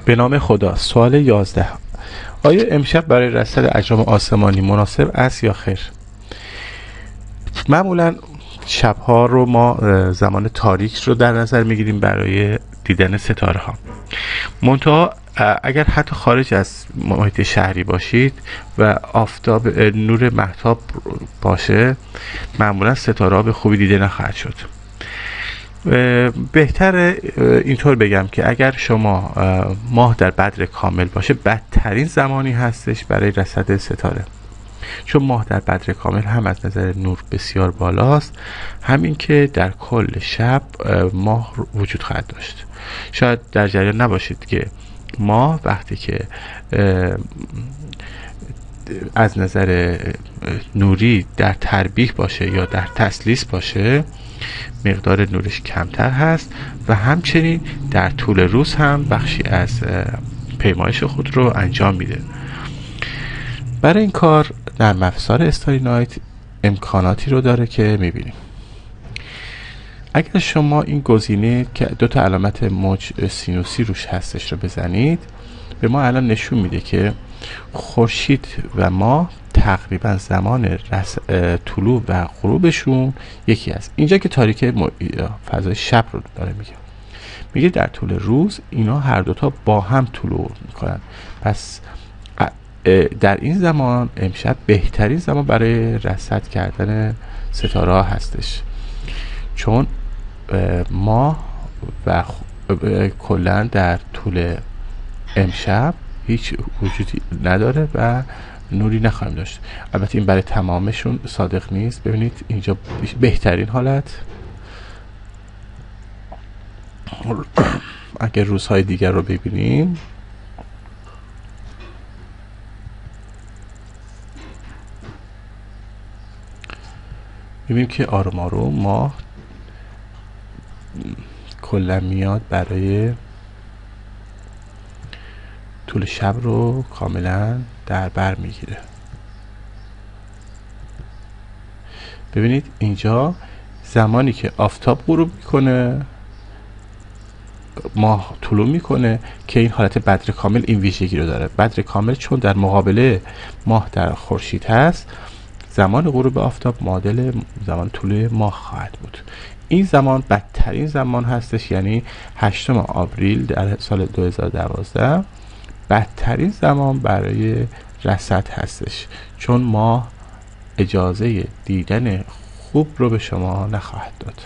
به نام خدا. سوال 11: آیا امشب برای رصد اجرام آسمانی مناسب است یا خیر؟ معمولا شبها رو ما زمان تاریک رو در نظر میگیریم برای دیدن ستاره ها. منتها اگر حتی خارج از محیط شهری باشید و آفتاب نور مهتاب باشه، معمولا ستاره ها به خوبی دیده نخواهد شد. بهتر اینطور بگم که اگر شما ماه در بدر کامل باشه، بدترین زمانی هستش برای رصد ستاره، چون ماه در بدر کامل هم از نظر نور بسیار بالاست، همین که در کل شب ماه وجود خواهد داشت. شاید در جریان نباشید که ماه وقتی که از نظر نوری در تربیح باشه یا در تثلیث باشه، مقدار نورش کمتر هست و همچنین در طول روز هم بخشی از پیمایش خود رو انجام میده. برای این کار نرم افزار استاری نایت امکاناتی رو داره که میبینیم. اگر شما این گزینه که دو تا علامت موج سینوسی روش هستش رو بزنید، به ما الان نشون میده که خورشید و ماه تقریبا زمان طلوع و غروبشون یکی است. اینجا که تاریک فضای شب رو داره میگه در طول روز اینا هر دوتا با هم طلوع میکنن. پس در این زمان امشب بهترین زمان برای رصد کردن ستاره ها هستش، چون ماه و کلا در طول امشب هیچ وجودی نداره و نوری نخواهیم داشت. البته این برای تمامشون صادق نیست. ببینید اینجا بهترین حالت. اگر روزهای دیگر رو ببینیم، ببینیم که آروم آروم ماه کلا میاد برای طول شب رو کاملا در بر میگیره. ببینید اینجا زمانی که آفتاب غروب میکنه، ماه طلوع میکنه که این حالت بدر کامل این ویژگی رو داره. بدر کامل چون در مقابله ماه در خورشید هست، زمان غروب آفتاب معادل زمان طلوع ماه خواهد بود. این زمان بدترین زمان هستش، یعنی 8 آوریل در سال 2012 بدترین زمان برای رصد هستش، چون ماه اجازه دیدن خوب رو به شما نخواهد داد.